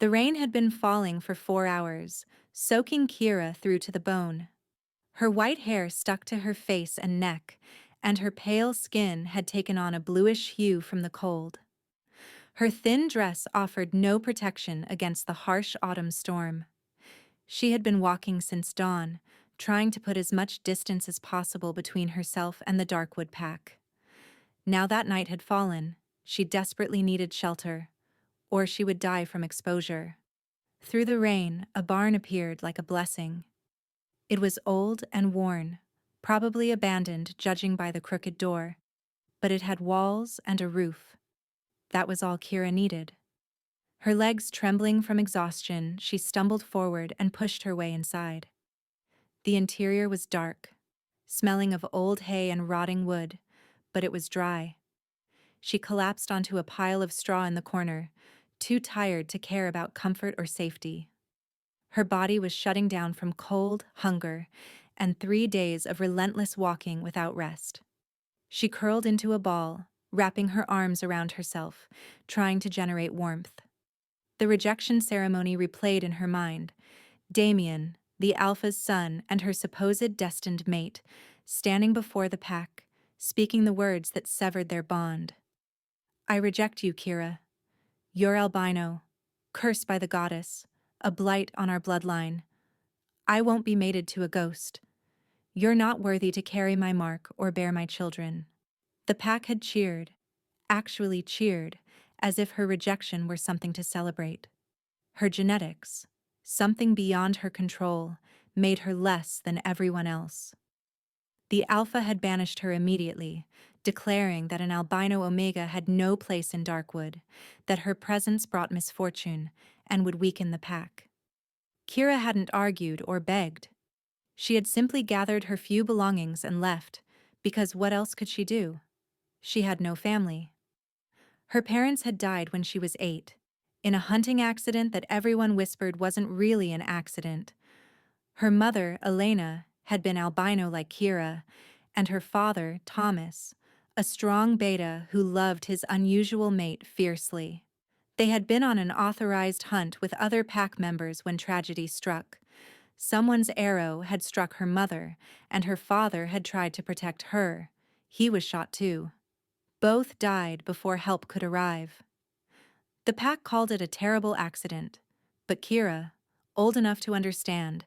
The rain had been falling for 4 hours, soaking Kira through to the bone. Her white hair stuck to her face and neck, and her pale skin had taken on a bluish hue from the cold. Her thin dress offered no protection against the harsh autumn storm. She had been walking since dawn, trying to put as much distance as possible between herself and the Darkwood pack. Now that night had fallen, she desperately needed shelter, or she would die from exposure. Through the rain, a barn appeared like a blessing. It was old and worn, probably abandoned judging by the crooked door, but it had walls and a roof. That was all Kira needed. Her legs trembling from exhaustion, she stumbled forward and pushed her way inside. The interior was dark, smelling of old hay and rotting wood, but it was dry. She collapsed onto a pile of straw in the corner, too tired to care about comfort or safety. Her body was shutting down from cold, hunger, and 3 days of relentless walking without rest. She curled into a ball, wrapping her arms around herself, trying to generate warmth. The rejection ceremony replayed in her mind. Damien, the Alpha's son and her supposed destined mate, standing before the pack, speaking the words that severed their bond. I reject you, Kira. You're albino, cursed by the goddess, a blight on our bloodline. I won't be mated to a ghost. You're not worthy to carry my mark or bear my children. The pack had cheered, actually cheered, as if her rejection were something to celebrate. Her genetics, something beyond her control, made her less than everyone else. The Alpha had banished her immediately, declaring that an albino Omega had no place in Darkwood, that her presence brought misfortune and would weaken the pack. Kira hadn't argued or begged. She had simply gathered her few belongings and left, because what else could she do? She had no family. Her parents had died when she was 8, in a hunting accident that everyone whispered wasn't really an accident. Her mother, Elena, had been albino like Kira, and her father, Thomas, a strong beta who loved his unusual mate fiercely. They had been on an authorized hunt with other pack members when tragedy struck. Someone's arrow had struck her mother, and her father had tried to protect her. He was shot too. Both died before help could arrive. The pack called it a terrible accident, but Kira, old enough to understand,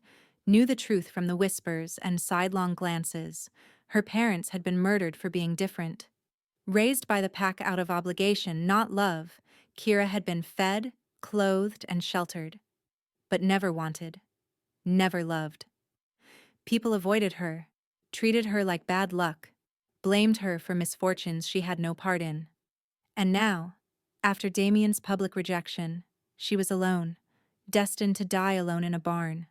knew the truth from the whispers and sidelong glances. Her parents had been murdered for being different. Raised by the pack out of obligation, not love, Kira had been fed, clothed, and sheltered, but never wanted, never loved. People avoided her, treated her like bad luck, blamed her for misfortunes she had no part in. And now, after Damien's public rejection, she was alone, destined to die alone in a barn.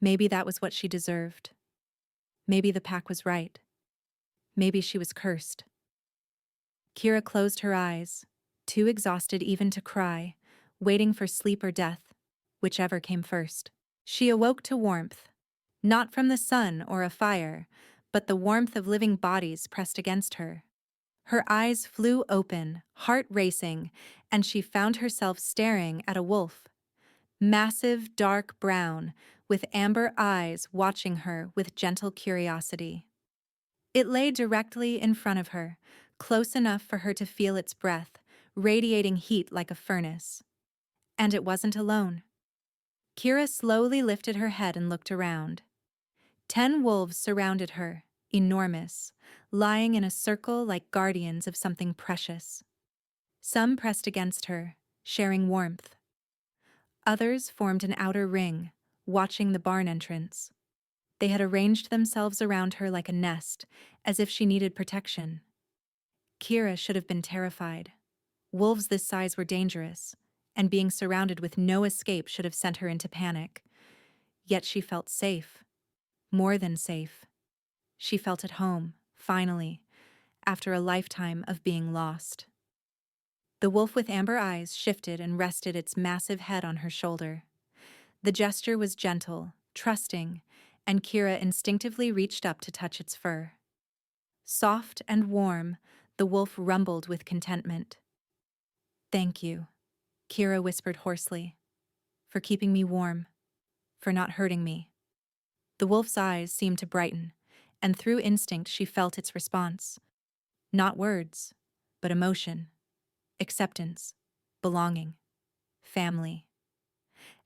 Maybe that was what she deserved. Maybe the pack was right. Maybe she was cursed. Kira closed her eyes, too exhausted even to cry, waiting for sleep or death, whichever came first. She awoke to warmth, not from the sun or a fire, but the warmth of living bodies pressed against her. Her eyes flew open, heart racing, and she found herself staring at a wolf. Massive, dark brown, with amber eyes watching her with gentle curiosity. It lay directly in front of her, close enough for her to feel its breath, radiating heat like a furnace. And it wasn't alone. Kira slowly lifted her head and looked around. 10 wolves surrounded her, enormous, lying in a circle like guardians of something precious. Some pressed against her, sharing warmth. Others formed an outer ring, watching the barn entrance. They had arranged themselves around her like a nest, as if she needed protection. Kira should have been terrified. Wolves this size were dangerous, and being surrounded with no escape should have sent her into panic. Yet she felt safe. More than safe. She felt at home, finally, after a lifetime of being lost. The wolf with amber eyes shifted and rested its massive head on her shoulder. The gesture was gentle, trusting, and Kira instinctively reached up to touch its fur. Soft and warm, the wolf rumbled with contentment. Thank you. Kira whispered hoarsely. For keeping me warm. For not hurting me. The wolf's eyes seemed to brighten, and through instinct she felt its response. Not words, but emotion, acceptance, belonging, family.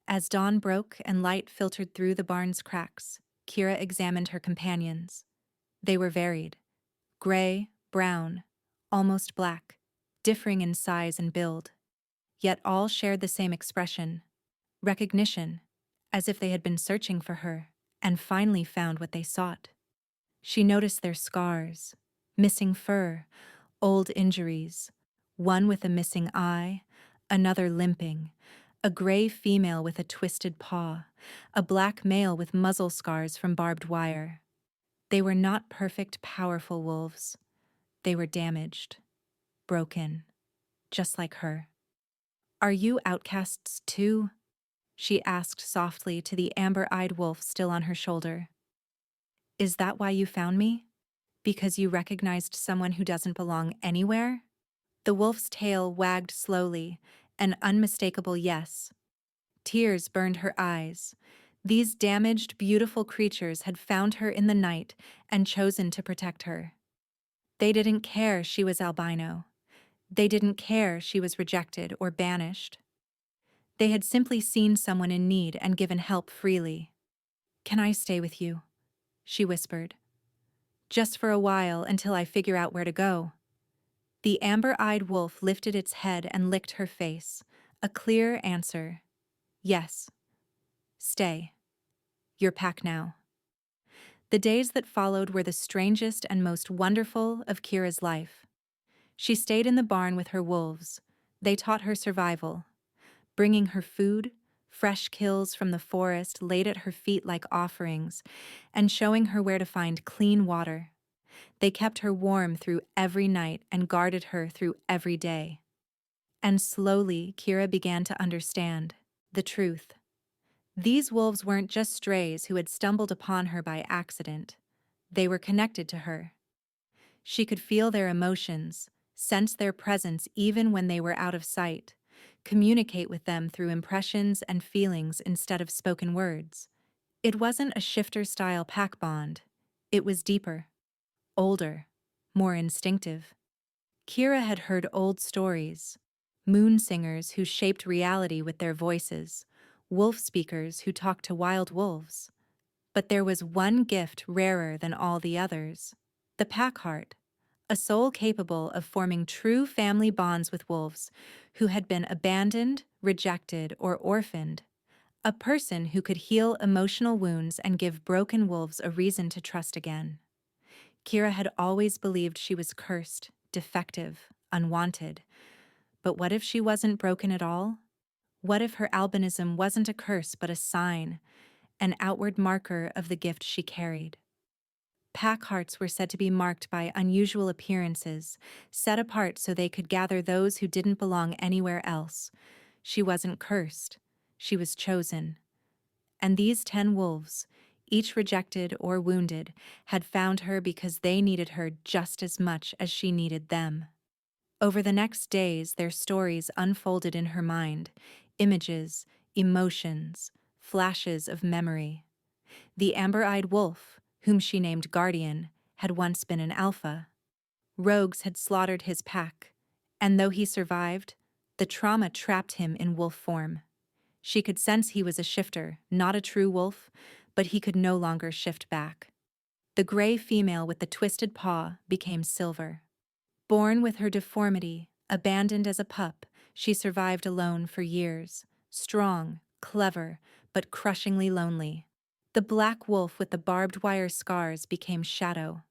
As dawn broke and light filtered through the barn's cracks, Kira examined her companions. They were varied. Gray, brown, almost black, differing in size and build. Yet all shared the same expression, recognition, as if they had been searching for her and finally found what they sought. She noticed their scars, missing fur, old injuries, one with a missing eye, another limping, a gray female with a twisted paw, a black male with muzzle scars from barbed wire. They were not perfect, powerful wolves. They were damaged, broken, just like her. Are you outcasts too? She asked softly to the amber-eyed wolf still on her shoulder. Is that why you found me? Because you recognized someone who doesn't belong anywhere? The wolf's tail wagged slowly, an unmistakable yes. Tears burned her eyes. These damaged, beautiful creatures had found her in the night and chosen to protect her. They didn't care she was albino. They didn't care she was rejected or banished. They had simply seen someone in need and given help freely. Can I stay with you? She whispered. Just for a while until I figure out where to go. The amber-eyed wolf lifted its head and licked her face. A clear answer. Yes. Stay. Your pack now. The days that followed were the strangest and most wonderful of Kira's life. She stayed in the barn with her wolves. They taught her survival, bringing her food, fresh kills from the forest laid at her feet like offerings, and showing her where to find clean water. They kept her warm through every night and guarded her through every day. And slowly, Kira began to understand the truth. These wolves weren't just strays who had stumbled upon her by accident. They were connected to her. She could feel their emotions, sense their presence even when they were out of sight, communicate with them through impressions and feelings instead of spoken words. It wasn't a shifter-style pack bond. It was deeper, older, more instinctive. Kira had heard old stories, moon singers who shaped reality with their voices, wolf speakers who talked to wild wolves. But there was one gift rarer than all the others: the pack heart, a soul capable of forming true family bonds with wolves who had been abandoned, rejected, or orphaned, a person who could heal emotional wounds and give broken wolves a reason to trust again. Kira had always believed she was cursed, defective, unwanted. But what if she wasn't broken at all? What if her albinism wasn't a curse but a sign, an outward marker of the gift she carried? Pack hearts were said to be marked by unusual appearances, set apart so they could gather those who didn't belong anywhere else. She wasn't cursed. She was chosen. And these 10 wolves, each rejected or wounded, had found her because they needed her just as much as she needed them. Over the next days, their stories unfolded in her mind, images, emotions, flashes of memory. The amber-eyed wolf, whom she named Guardian, had once been an alpha. Rogues had slaughtered his pack, and though he survived, the trauma trapped him in wolf form. She could sense he was a shifter, not a true wolf, but he could no longer shift back. The gray female with the twisted paw became Silver. Born with her deformity, abandoned as a pup, she survived alone for years, strong, clever, but crushingly lonely. The black wolf with the barbed wire scars became Shadow,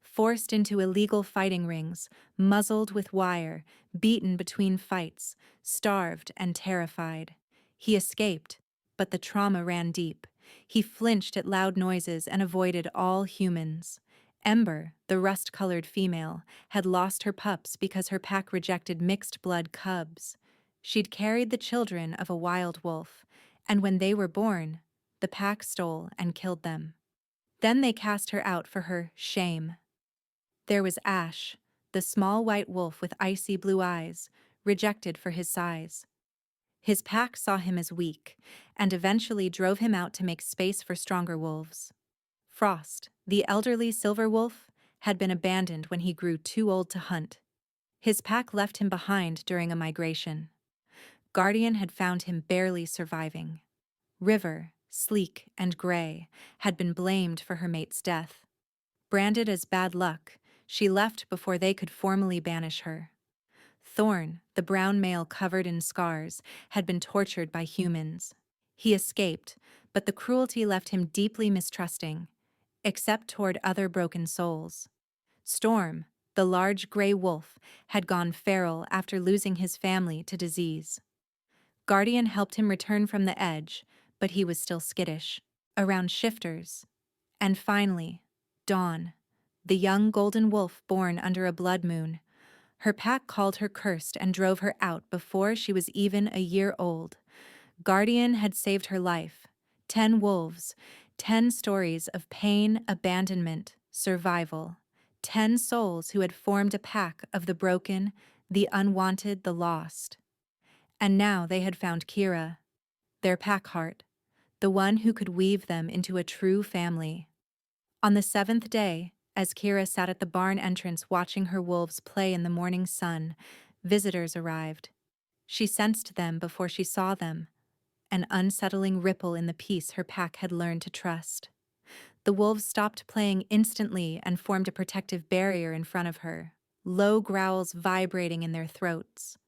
forced into illegal fighting rings, muzzled with wire, beaten between fights, starved and terrified. He escaped, but the trauma ran deep. He flinched at loud noises and avoided all humans. Ember, the rust-colored female, had lost her pups because her pack rejected mixed-blood cubs. She'd carried the children of a wild wolf, and when they were born, the pack stole and killed them. Then they cast her out for her shame. There was Ash, the small white wolf with icy blue eyes, rejected for his size. His pack saw him as weak, and eventually drove him out to make space for stronger wolves. Frost, the elderly silver wolf, had been abandoned when he grew too old to hunt. His pack left him behind during a migration. Guardian had found him barely surviving. River, sleek and gray, had been blamed for her mate's death. Branded as bad luck, she left before they could formally banish her. Thorn, the brown male covered in scars, had been tortured by humans. He escaped, but the cruelty left him deeply mistrusting, except toward other broken souls. Storm, the large gray wolf, had gone feral after losing his family to disease. Guardian helped him return from the edge, but he was still skittish. Around shifters. And finally, Dawn, the young golden wolf born under a blood moon. Her pack called her cursed and drove her out before she was even a year old. Guardian had saved her life. 10 wolves, 10 stories of pain, abandonment, survival. 10 souls who had formed a pack of the broken, the unwanted, the lost. And now they had found Kira, their pack heart, the one who could weave them into a true family. On the 7th day, as Kira sat at the barn entrance watching her wolves play in the morning sun, visitors arrived. She sensed them before she saw them, an unsettling ripple in the peace her pack had learned to trust. The wolves stopped playing instantly and formed a protective barrier in front of her, low growls vibrating in their throats.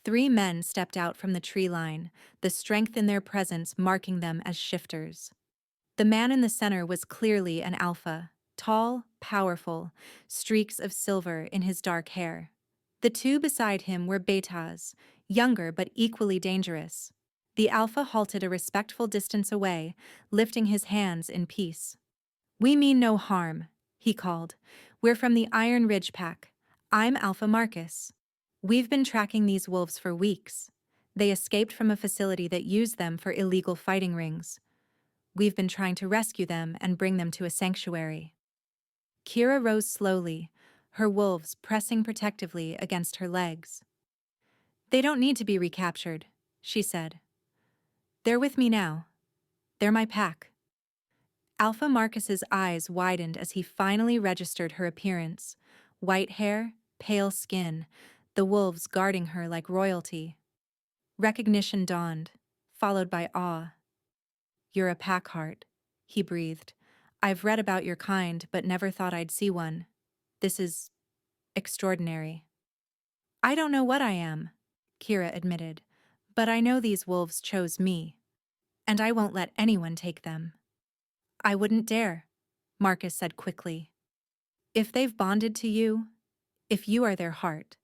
3 men stepped out from the tree line, the strength in their presence marking them as shifters. The man in the center was clearly an alpha, tall, powerful, streaks of silver in his dark hair. The 2 beside him were betas, younger but equally dangerous. The alpha halted a respectful distance away, lifting his hands in peace. "We mean no harm," he called. "We're from the Iron Ridge Pack. I'm Alpha Marcus. We've been tracking these wolves for weeks. They escaped from a facility that used them for illegal fighting rings. We've been trying to rescue them and bring them to a sanctuary." Kira rose slowly, her wolves pressing protectively against her legs. "They don't need to be recaptured," she said. "They're with me now. They're my pack." Alpha Marcus's eyes widened as he finally registered her appearance. White hair, pale skin, the wolves guarding her like royalty. Recognition dawned, followed by awe. "You're a pack heart," he breathed. "I've read about your kind, but never thought I'd see one. This is extraordinary." "I don't know what I am," Kira admitted, "but I know these wolves chose me, and I won't let anyone take them." "I wouldn't dare," Marcus said quickly. "If they've bonded to you, if you are their heart,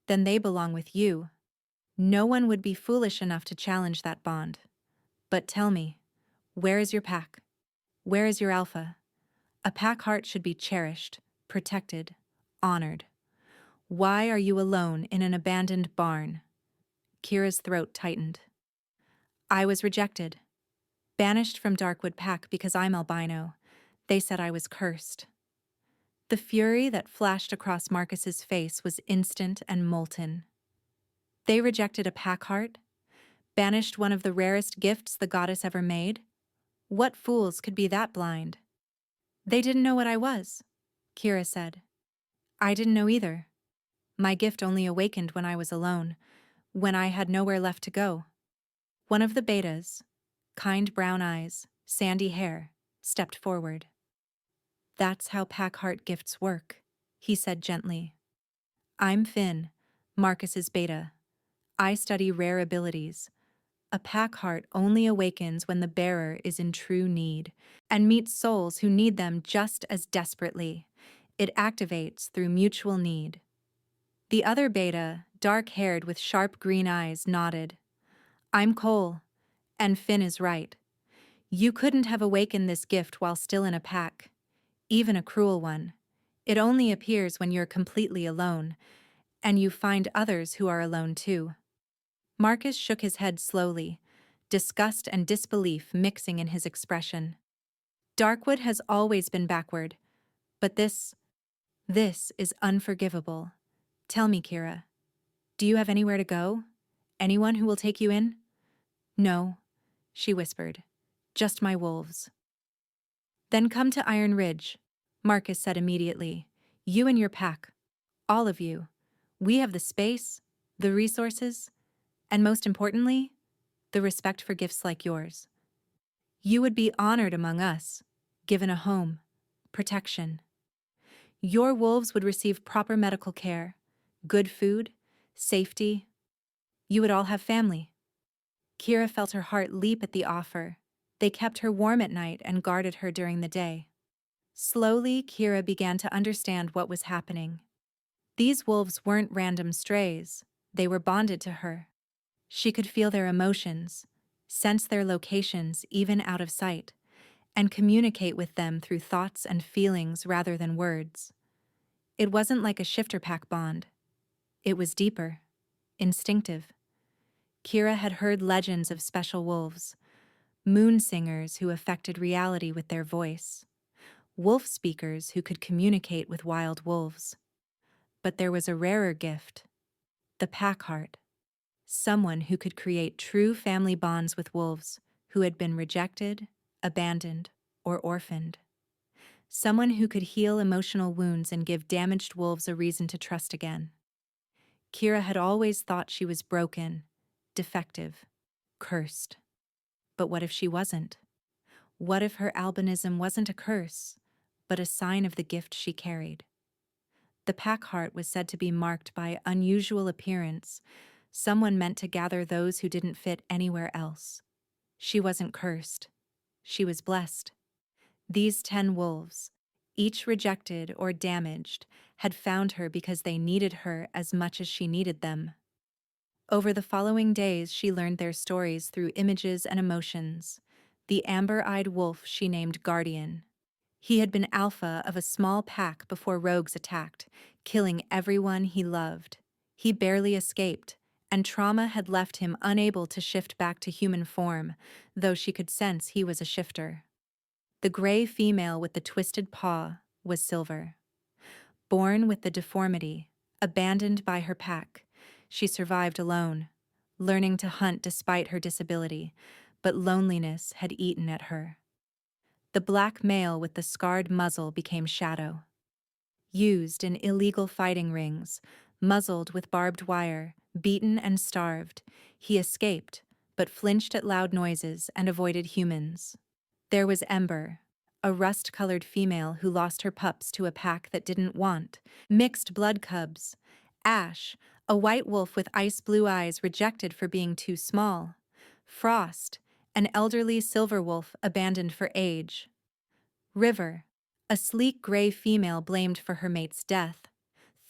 then they belong with you. No one would be foolish enough to challenge that bond. But tell me, where is your pack? Where is your alpha? A pack heart should be cherished, protected, honored. Why are you alone in an abandoned barn?" Kira's throat tightened. "I was rejected. Banished from Darkwood Pack because I'm albino. They said I was cursed." The fury that flashed across Marcus's face was instant and molten. They rejected a pack heart? Banished one of the rarest gifts the goddess ever made? What fools could be that blind? "They didn't know what I was," Kira said. "I didn't know either. My gift only awakened when I was alone, when I had nowhere left to go." One of the betas, kind brown eyes, sandy hair, stepped forward. "That's how pack heart gifts work," he said gently. "I'm Finn, Marcus's beta. I study rare abilities. A pack heart only awakens when the bearer is in true need, and meets souls who need them just as desperately. It activates through mutual need." The other beta, dark-haired with sharp green eyes, nodded. "I'm Cole, and Finn is right. You couldn't have awakened this gift while still in a pack, even a cruel one. It only appears when you're completely alone, and you find others who are alone too." Marcus shook his head slowly, disgust and disbelief mixing in his expression. "Darkwood has always been backward, but this is unforgivable. Tell me, Kira, do you have anywhere to go? Anyone who will take you in? No, she whispered. Just my wolves. Then come to Iron Ridge, Marcus said immediately. You and your pack. All of you. We have the space, the resources, and most importantly, the respect for gifts like yours. You would be honored among us, given a home, protection. Your wolves would receive proper medical care, good food, safety. You would all have family. Kira felt her heart leap at the offer. They kept her warm at night and guarded her during the day. Slowly, Kira began to understand what was happening. These wolves weren't random strays. They were bonded to her. She could feel their emotions, sense their locations even out of sight, and communicate with them through thoughts and feelings rather than words. It wasn't like a shifter pack bond. It was deeper, instinctive. Kira had heard legends of special wolves, moon singers who affected reality with their voice, wolf speakers who could communicate with wild wolves. But there was a rarer gift, the pack heart, someone who could create true family bonds with wolves who had been rejected, abandoned, or orphaned. Someone who could heal emotional wounds and give damaged wolves a reason to trust again. Kira had always thought she was broken, defective, cursed. But what if she wasn't? What if her albinism wasn't a curse, but a sign of the gift she carried? The pack heart was said to be marked by unusual appearance, someone meant to gather those who didn't fit anywhere else. She wasn't cursed. She was blessed. These 10 wolves, each rejected or damaged, had found her because they needed her as much as she needed them. Over the following days, she learned their stories through images and emotions. The amber-eyed wolf she named Guardian. He had been alpha of a small pack before rogues attacked, killing everyone he loved. He barely escaped, and trauma had left him unable to shift back to human form, though she could sense he was a shifter. The gray female with the twisted paw was Silver. Born with the deformity, abandoned by her pack, she survived alone, learning to hunt despite her disability, but loneliness had eaten at her. The black male with the scarred muzzle became Shadow. Used in illegal fighting rings, muzzled with barbed wire, beaten and starved, he escaped, but flinched at loud noises and avoided humans. There was Ember, a rust-colored female who lost her pups to a pack that didn't want, mixed blood cubs. Ash, a white wolf with ice-blue eyes rejected for being too small. Frost, an elderly silver wolf abandoned for age. River, a sleek gray female blamed for her mate's death.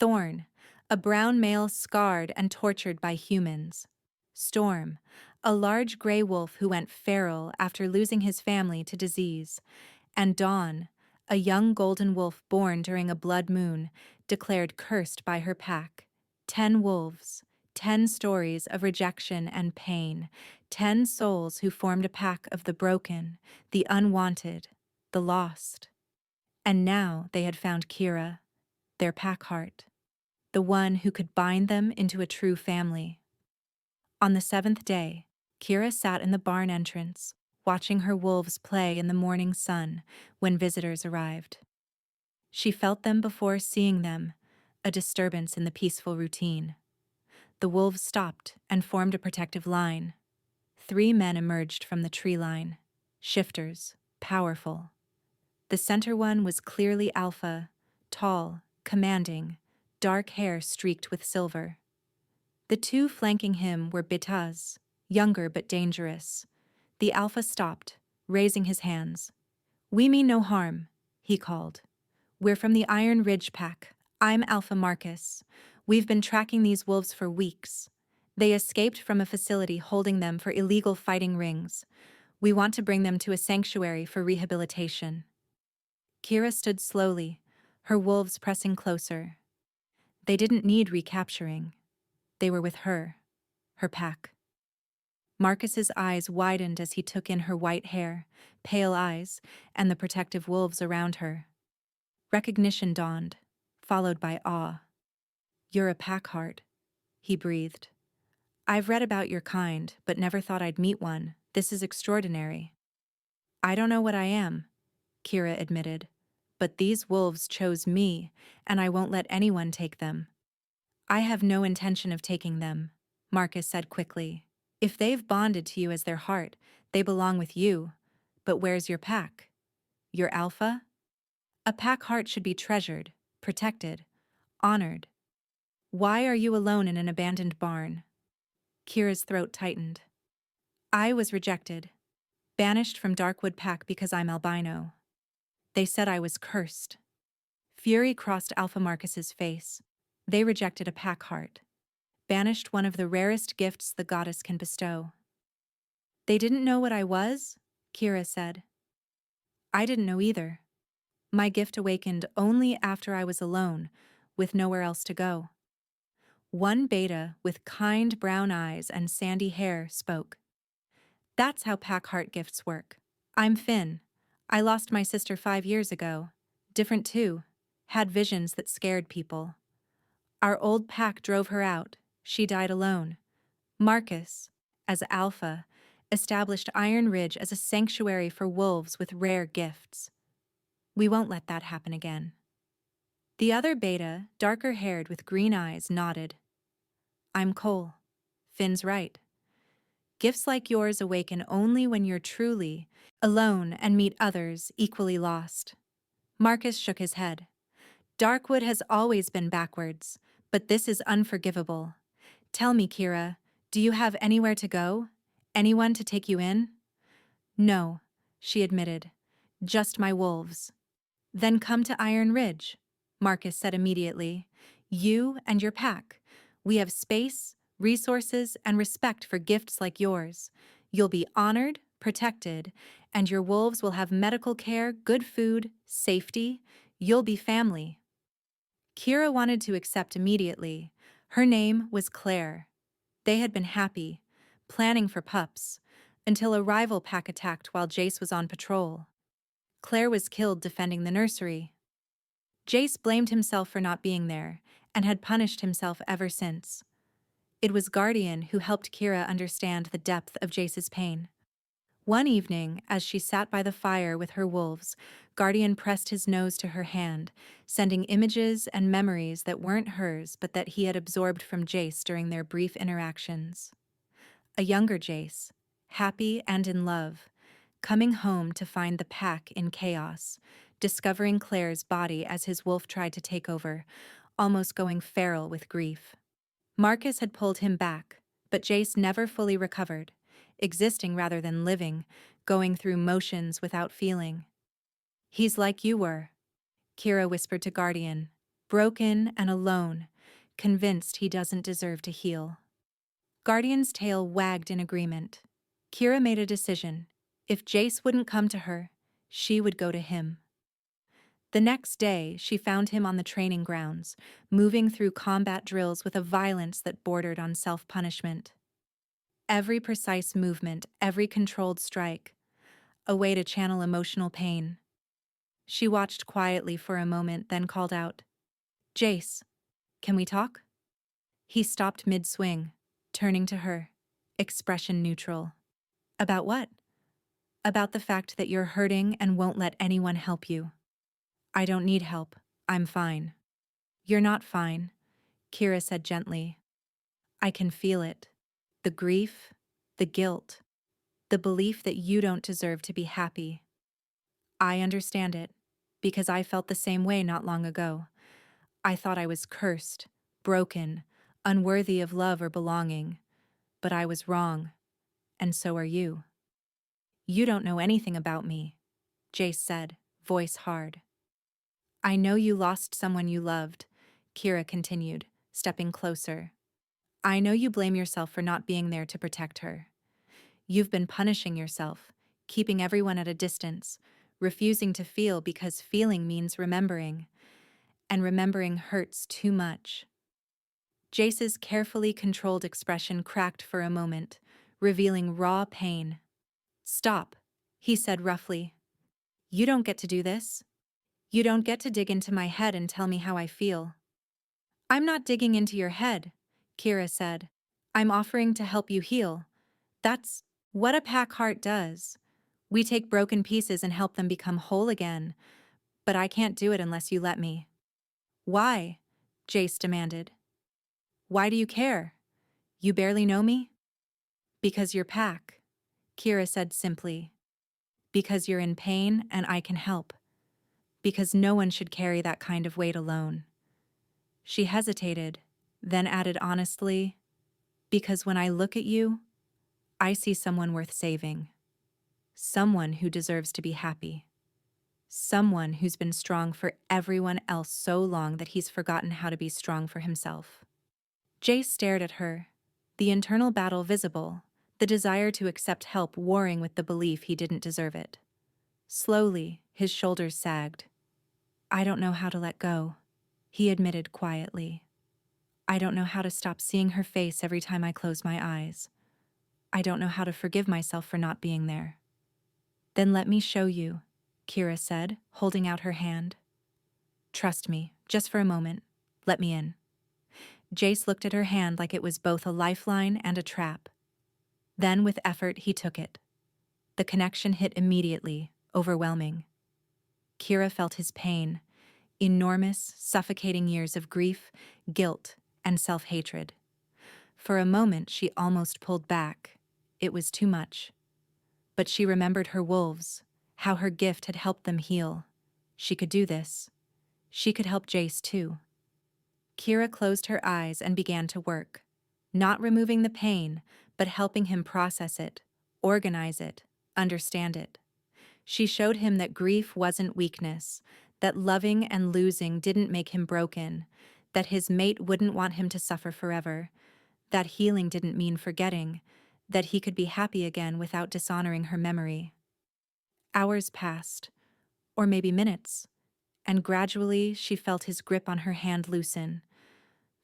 Thorn, a brown male scarred and tortured by humans. Storm, a large gray wolf who went feral after losing his family to disease. And Dawn, a young golden wolf born during a blood moon, declared cursed by her pack. 10 wolves, 10 stories of rejection and pain, 10 souls who formed a pack of the broken, the unwanted, the lost. And now they had found Kira, their pack heart, the one who could bind them into a true family. On the 7th day, Kira sat in the barn entrance, watching her wolves play in the morning sun when visitors arrived. She felt them before seeing them, a disturbance in the peaceful routine. The wolves stopped and formed a protective line. 3 men emerged from the tree line, shifters, powerful. The center one was clearly alpha, tall, commanding, dark hair streaked with silver. The 2 flanking him were Bitaz, younger but dangerous. The alpha stopped, raising his hands. "We mean no harm," he called. "We're from the Iron Ridge Pack. I'm Alpha Marcus. We've been tracking these wolves for weeks. They escaped from a facility holding them for illegal fighting rings. We want to bring them to a sanctuary for rehabilitation." Kira stood slowly, her wolves pressing closer. They didn't need recapturing. They were with her pack. Marcus's eyes widened as he took in her white hair, pale eyes, and the protective wolves around her. Recognition dawned, followed by awe. "You're a pack heart," he breathed. I've read about your kind, but never thought I'd meet one. This is extraordinary. I don't know what I am, Kira admitted. But these wolves chose me, and I won't let anyone take them. I have no intention of taking them, Marcus said quickly. If they've bonded to you as their heart, they belong with you. But where's your pack? Your alpha? A pack heart should be treasured, protected, honored. Why are you alone in an abandoned barn? Kira's throat tightened. I was rejected, banished from Darkwood Pack because I'm albino. They said I was cursed. Fury crossed Alpha Marcus's face. They rejected a pack heart, banished one of the rarest gifts the goddess can bestow. They didn't know what I was? Kira said. I didn't know either. My gift awakened only after I was alone, with nowhere else to go. One beta with kind brown eyes and sandy hair spoke. That's how pack heart gifts work. I'm Finn. I lost my sister 5 years ago. Different too. Had visions that scared people. Our old pack drove her out. She died alone. Marcus, as Alpha, established Iron Ridge as a sanctuary for wolves with rare gifts. We won't let that happen again. The other beta, darker-haired with green eyes, nodded. I'm Cole. Finn's right. Gifts like yours awaken only when you're truly alone and meet others equally lost. Marcus shook his head. Darkwood has always been backwards, but this is unforgivable. Tell me, Kira, do you have anywhere to go? Anyone to take you in? No, she admitted. Just my wolves. Then come to Iron Ridge, Marcus said immediately. You and your pack. We have space, resources, and respect for gifts like yours. You'll be honored, protected, and your wolves will have medical care, good food, safety. You'll be family. Kira wanted to accept immediately. Her name was Claire. They had been happy, planning for pups, until a rival pack attacked while Jace was on patrol. Claire was killed defending the nursery. Jace blamed himself for not being there, and had punished himself ever since. It was Guardian who helped Kira understand the depth of Jace's pain. One evening, as she sat by the fire with her wolves, Guardian pressed his nose to her hand, sending images and memories that weren't hers but that he had absorbed from Jace during their brief interactions. A younger Jace, happy and in love, coming home to find the pack in chaos, discovering Claire's body as his wolf tried to take over, almost going feral with grief. Marcus had pulled him back, but Jace never fully recovered, existing rather than living, going through motions without feeling. He's like you were, Kira whispered to Guardian, broken and alone, convinced he doesn't deserve to heal. Guardian's tail wagged in agreement. Kira made a decision. If Jace wouldn't come to her, she would go to him. The next day, she found him on the training grounds, moving through combat drills with a violence that bordered on self-punishment. Every precise movement, every controlled strike, a way to channel emotional pain. She watched quietly for a moment, then called out, Jace, can we talk? He stopped mid-swing, turning to her, expression neutral. About what? About the fact that you're hurting and won't let anyone help you. I don't need help. I'm fine. You're not fine, Kira said gently. I can feel it. The grief, the guilt, the belief that you don't deserve to be happy. I understand it, because I felt the same way not long ago. I thought I was cursed, broken, unworthy of love or belonging. But I was wrong, and so are you. You don't know anything about me, Jace said, voice hard. I know you lost someone you loved, Kira continued, stepping closer. I know you blame yourself for not being there to protect her. You've been punishing yourself, keeping everyone at a distance, refusing to feel because feeling means remembering, and remembering hurts too much. Jace's carefully controlled expression cracked for a moment, revealing raw pain. Stop, he said roughly. You don't get to do this. You don't get to dig into my head and tell me how I feel. I'm not digging into your head, Kira said. I'm offering to help you heal. That's what a pack heart does. We take broken pieces and help them become whole again, but I can't do it unless you let me. Why? Jace demanded. Why do you care? You barely know me? Because you're pack, Kira said simply. Because you're in pain and I can help. Because no one should carry that kind of weight alone. She hesitated, then added honestly, because when I look at you, I see someone worth saving. Someone who deserves to be happy. Someone who's been strong for everyone else so long that he's forgotten how to be strong for himself. Jace stared at her, the internal battle visible, the desire to accept help warring with the belief he didn't deserve it. Slowly, his shoulders sagged. I don't know how to let go, he admitted quietly. I don't know how to stop seeing her face every time I close my eyes. I don't know how to forgive myself for not being there. Then let me show you, Kira said, holding out her hand. Trust me, just for a moment. Let me in. Jace looked at her hand like it was both a lifeline and a trap. Then, with effort, he took it. The connection hit immediately, overwhelming. Kira felt his pain, enormous, suffocating years of grief, guilt, and self-hatred. For a moment, she almost pulled back. It was too much. But she remembered her wolves, how her gift had helped them heal. She could do this. She could help Jace too. Kira closed her eyes and began to work, not removing the pain, but helping him process it, organize it, understand it. She showed him that grief wasn't weakness, that loving and losing didn't make him broken, that his mate wouldn't want him to suffer forever, that healing didn't mean forgetting, that he could be happy again without dishonoring her memory. Hours passed, or maybe minutes, and gradually she felt his grip on her hand loosen.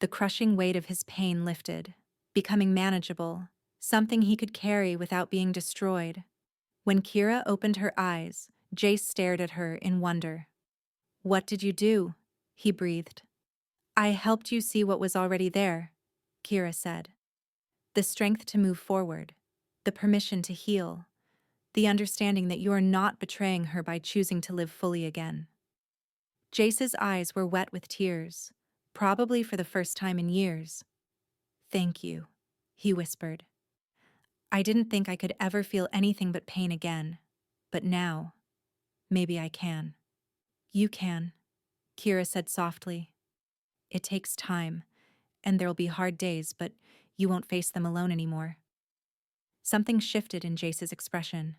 The crushing weight of his pain lifted, becoming manageable, something he could carry without being destroyed. When Kira opened her eyes, Jace stared at her in wonder. What did you do? He breathed. I helped you see what was already there, Kira said. The strength to move forward, the permission to heal, the understanding that you're not betraying her by choosing to live fully again. Jace's eyes were wet with tears, probably for the first time in years. Thank you, he whispered. I didn't think I could ever feel anything but pain again, but now, maybe I can. You can, Kira said softly. It takes time, and there'll be hard days, but you won't face them alone anymore. Something shifted in Jace's expression.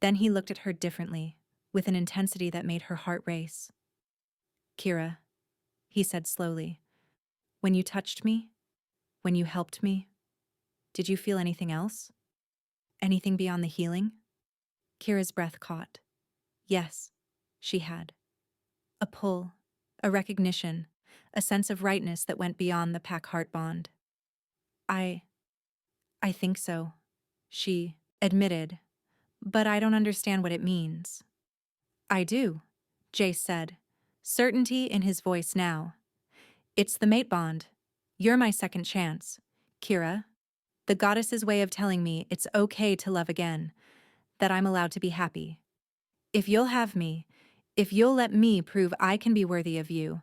Then he looked at her differently, with an intensity that made her heart race. Kira, he said slowly, when you touched me, when you helped me, did you feel anything else? Anything beyond the healing? Kira's breath caught. Yes, she had. A pull, a recognition, a sense of rightness that went beyond the pack-heart bond. I think so, she admitted, but I don't understand what it means. I do, Jace said, certainty in his voice now. It's the mate bond. You're my second chance, Kira. The goddess's way of telling me it's okay to love again, that I'm allowed to be happy. If you'll have me, if you'll let me prove I can be worthy of you,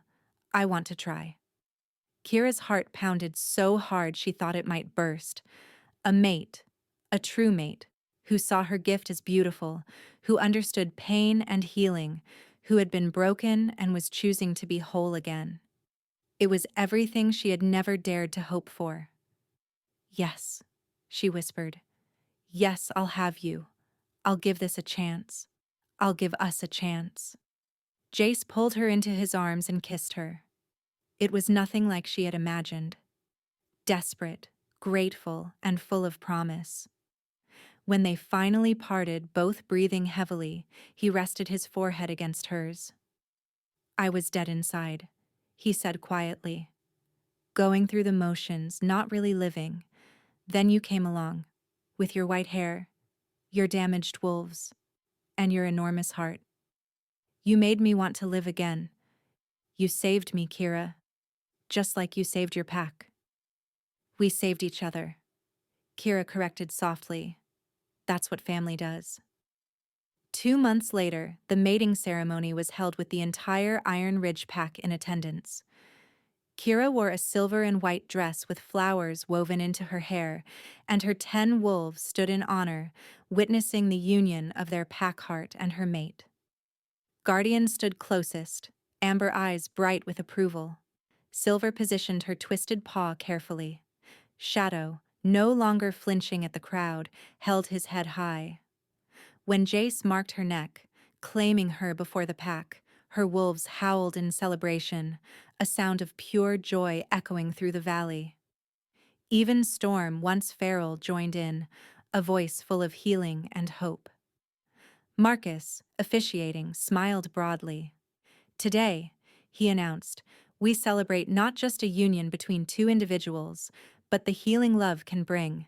I want to try. Kira's heart pounded so hard she thought it might burst. A mate, a true mate, who saw her gift as beautiful, who understood pain and healing, who had been broken and was choosing to be whole again. It was everything she had never dared to hope for. Yes, she whispered. Yes, I'll have you. I'll give this a chance. I'll give us a chance. Jace pulled her into his arms and kissed her. It was nothing like she had imagined. Desperate, grateful, and full of promise. When they finally parted, both breathing heavily, he rested his forehead against hers. I was dead inside, he said quietly. Going through the motions, not really living. Then you came along, with your white hair, your damaged wolves, and your enormous heart. You made me want to live again. You saved me, Kira, just like you saved your pack. We saved each other, Kira corrected softly. That's what family does. 2 months later, the mating ceremony was held with the entire Iron Ridge pack in attendance. Kira wore a silver and white dress with flowers woven into her hair, and her 10 wolves stood in honor, witnessing the union of their pack heart and her mate. Guardian stood closest, amber eyes bright with approval. Silver positioned her twisted paw carefully. Shadow, no longer flinching at the crowd, held his head high. When Jace marked her neck, claiming her before the pack, her wolves howled in celebration, a sound of pure joy echoing through the valley. Even Storm, once feral, joined in, a voice full of healing and hope. Marcus, officiating, smiled broadly. Today, he announced, we celebrate not just a union between two individuals, but the healing love can bring.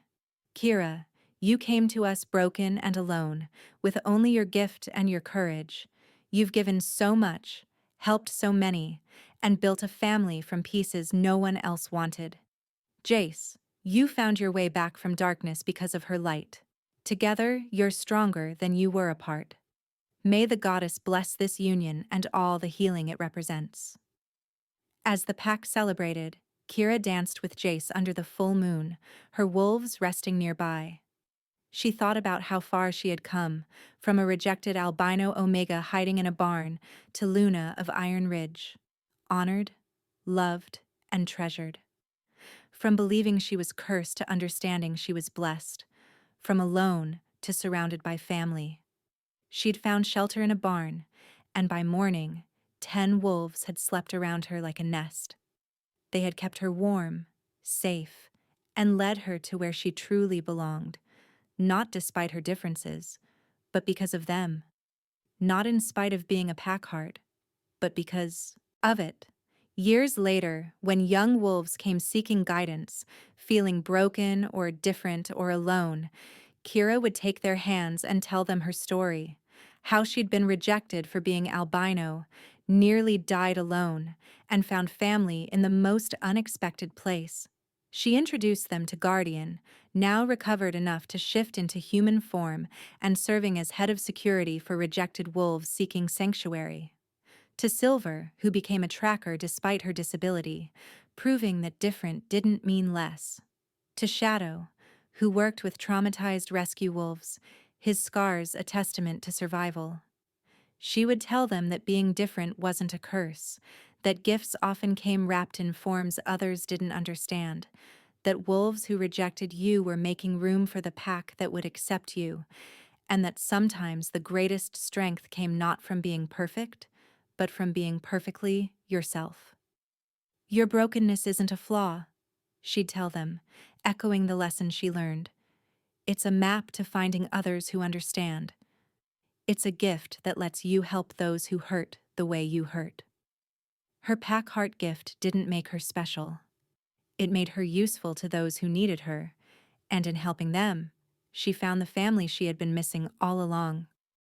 Kira, you came to us broken and alone, with only your gift and your courage. You've given so much, helped so many, and built a family from pieces no one else wanted. Jace, you found your way back from darkness because of her light. Together, you're stronger than you were apart. May the goddess bless this union and all the healing it represents. As the pack celebrated, Kira danced with Jace under the full moon, her wolves resting nearby. She thought about how far she had come, from a rejected albino Omega hiding in a barn to Luna of Iron Ridge, honored, loved, and treasured. From believing she was cursed to understanding she was blessed, from alone to surrounded by family. She'd found shelter in a barn, and by morning, 10 wolves had slept around her like a nest. They had kept her warm, safe, and led her to where she truly belonged, not despite her differences, but because of them. Not in spite of being a packheart, but because of it. Years later, when young wolves came seeking guidance, feeling broken or different or alone, Kira would take their hands and tell them her story, how she'd been rejected for being albino, nearly died alone, and found family in the most unexpected place. She introduced them to Guardian, now recovered enough to shift into human form and serving as head of security for rejected wolves seeking sanctuary. To Silver, who became a tracker despite her disability, proving that different didn't mean less. To Shadow, who worked with traumatized rescue wolves, his scars a testament to survival. She would tell them that being different wasn't a curse, that gifts often came wrapped in forms others didn't understand, that wolves who rejected you were making room for the pack that would accept you, and that sometimes the greatest strength came not from being perfect, but from being perfectly yourself. Your brokenness isn't a flaw, she'd tell them, echoing the lesson she learned. It's a map to finding others who understand. It's a gift that lets you help those who hurt the way you hurt. Her pack heart gift didn't make her special. It made her useful to those who needed her, and in helping them, she found the family she had been missing all along.